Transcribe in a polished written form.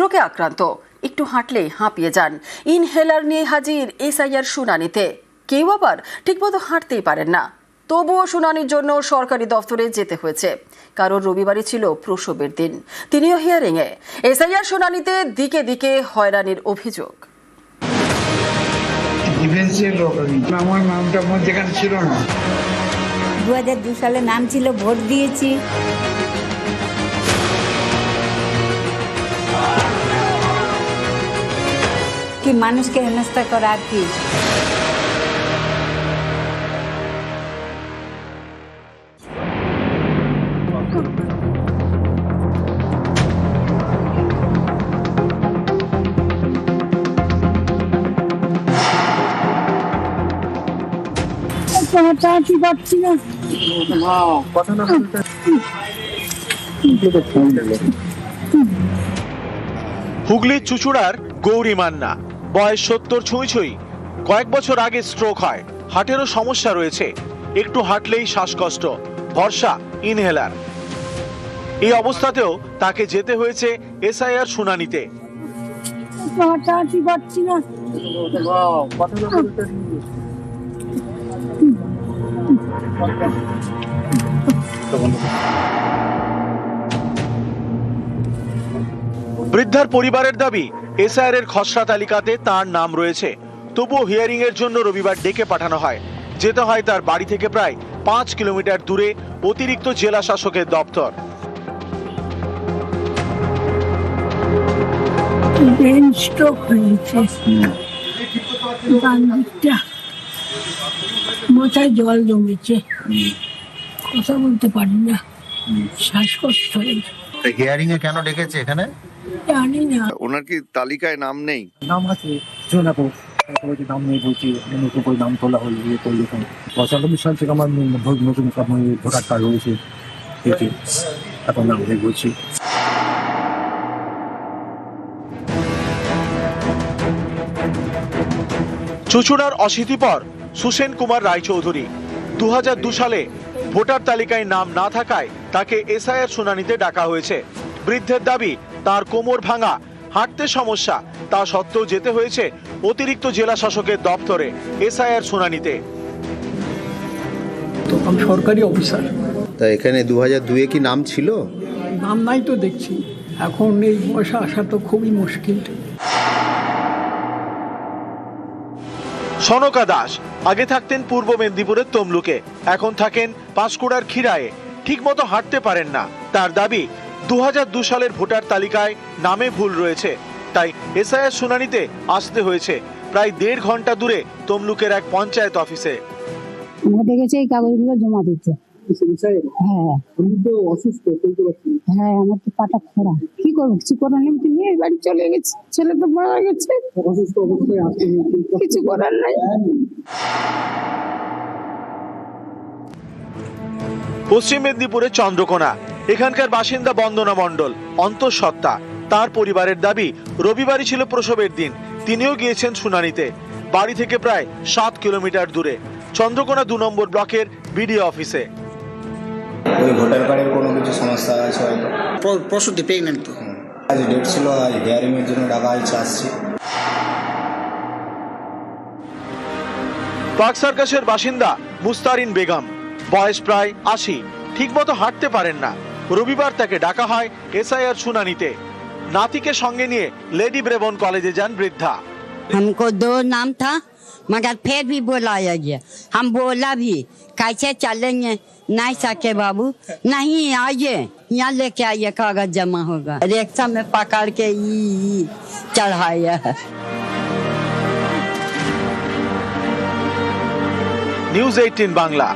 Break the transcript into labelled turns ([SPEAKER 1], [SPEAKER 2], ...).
[SPEAKER 1] রোগে আক্রান্ত, একটু হাঁটলেই হাঁপিয়ে যান। ইনহেলার নিয়ে হাজির এসআইআর শুনানিতে। কেউ আবার ঠিকমতো হাঁটতেই পারেন না, তবুও শুনানির জন্য সরকারি দফতরে যেতে হয়েছে। কারণ রবিবারই ছিল প্রসবের দিন, তিনিও হিয়ারিংয়ে। এসআইআর শুনানিতে দিকে দিকে হয়রানির অভিযোগ।
[SPEAKER 2] আমার নামটা মধ্যেখানে ছিল না।
[SPEAKER 3] 2002 সালে নাম ছিল, ভোট দিয়েছি। কি মানুষকে হেনস্থা করা আর কি।
[SPEAKER 4] হুগলির চুচুড়ার গৌরী মান্না, বয়স 70 ছুঁই। কয়েক বছর আগে স্ট্রোক হয়, হার্টেরও সমস্যা রয়েছে। একটু হাঁটলেই শ্বাসকষ্ট, ভরসা ইনহেলার। এই অবস্থাতেও তাকে যেতে হয়েছে এসআইআর শুনানিতে। বৃদ্ধার পরিবারের দাবি, এসআইআর এর খসড়া তালিকাতে তার নাম রয়েছে, তবুও হিয়ারিং এর জন্য রবিবার ডেকে পাঠানো হয়। যেতে হয় তার বাড়ি থেকে প্রায় 5 কিলোমিটার দূরে অতিরিক্ত জেলা শাসকের দপ্তর।
[SPEAKER 5] মাথায় জল জমেছে, কথা বলতে পারি না, শ্বাসকষ্ট হয়েছে।
[SPEAKER 6] হিয়ারিং এ কেন ডেকেছে এখানে
[SPEAKER 5] জানি না।
[SPEAKER 7] ওনার কি তালিকায় নাম নেই?
[SPEAKER 8] নাম আছে, নাম নেই বলছি, নতুন করে নাম তোলা হলো, ইয়ে করলে 95 সাল থেকে আমার নতুন ভোটার কার্ড রয়েছে, এখন নাম নেই বলছি।
[SPEAKER 4] চুচুড়ার অশীতিপর সুসেন কুমার রায়চৌধুরী 2002 সালে ভোটার তালিকায় নাম না থাকায় তাকে এসআইআর শুনানিতে ডাকা হয়েছে। বৃদ্ধের দাবি, তার কোমর ভাঙা, হাঁটতে সমস্যা, তা সত্ত্বেও যেতে হয়েছে অতিরিক্ত জেলা শাসকের দপ্তরে এসআইআর শুনানিতে।
[SPEAKER 5] তো আমি সরকারি অফিসার।
[SPEAKER 6] তা এখানে 2002-এ কি নাম ছিল?
[SPEAKER 5] নাম নাই তো দেখছি, এখন এই বয়সে আসা তো খুবই মুশকিল।
[SPEAKER 4] সনকা দাস আগে থাকতেন পূর্ব মেদিনীপুরের তমলুকে, এখন থাকেন পাঁশকুড়ার খিরায়ে। ঠিকমতো হাঁটতে পারেন না। তার দাবি, 2002 সালের ভোটার তালিকায় নামে ভুল রয়েছে, তাই এসআইআর শুনানিতে আসতে হয়েছে প্রায় 1.5 ঘন্টা দূরে তমলুকের এক পঞ্চায়েত অফিসে।
[SPEAKER 3] আমাকে দেখেছে এই কাগজগুলো জমা দিচ্ছে। হ্যাঁ,
[SPEAKER 8] আমি তো অসুস্থ,
[SPEAKER 3] হ্যাঁ, আমার তো পাটা খোড়া, কি করবো, কিছু করার নেই। তুমি এই বাড়ি চলে গেছে, ছেলে তো মারা গেছে,
[SPEAKER 8] অসুস্থ অবস্থায় আসতে
[SPEAKER 3] কিছু করার নাই।
[SPEAKER 4] পশ্চিম মেদিনীপুরের চন্দ্রকোনা, এখানকার বাসিন্দা বন্দনা মণ্ডল অন্তঃসত্ত্বা। তার পরিবারের দাবি, রবিবারই ছিল প্রসবের দিন, তিনিও গিয়েছেন শুনানিতে। বাড়ি থেকে প্রায় 7 কিলোমিটার দূরে চন্দ্রকোনা 2 নম্বর ব্লকের বিডিও অফিসে।
[SPEAKER 6] ওই ভোটার কার্ডের কোনো কিছু সমস্যা আছে হয়তো।
[SPEAKER 9] প্রসূতি প্রেগনেন্ট তো,
[SPEAKER 6] আজ ডেট ছিল, আজ হিয়ারিং এর জন্য ডাকা হয়েছে, আসছি।
[SPEAKER 4] পার্ক সার্কাসের বাসিন্দা মুস্তারিন বেগম, বয়স প্রায় 80, ঠিকমতো হাঁটতে পারেন না। রবিবার তাকে ডাকা হয় এসআইআর শুনানিতে। নাতিকে সঙ্গে নিয়ে লেডি ব্রেবন কলেজে যান বৃদ্ধা।
[SPEAKER 3] हमको 2 नाम था, मगर फिर भी बुलाया गया। हम बोला भी कैसे चलेंगे, नहीं सके बाबू, नहीं आइए यहाँ लेके आइए, कागज जमा होगा। रिक्शा में पकड़ के चढ़ाया है।
[SPEAKER 4] নিউজ 18 বাংলা।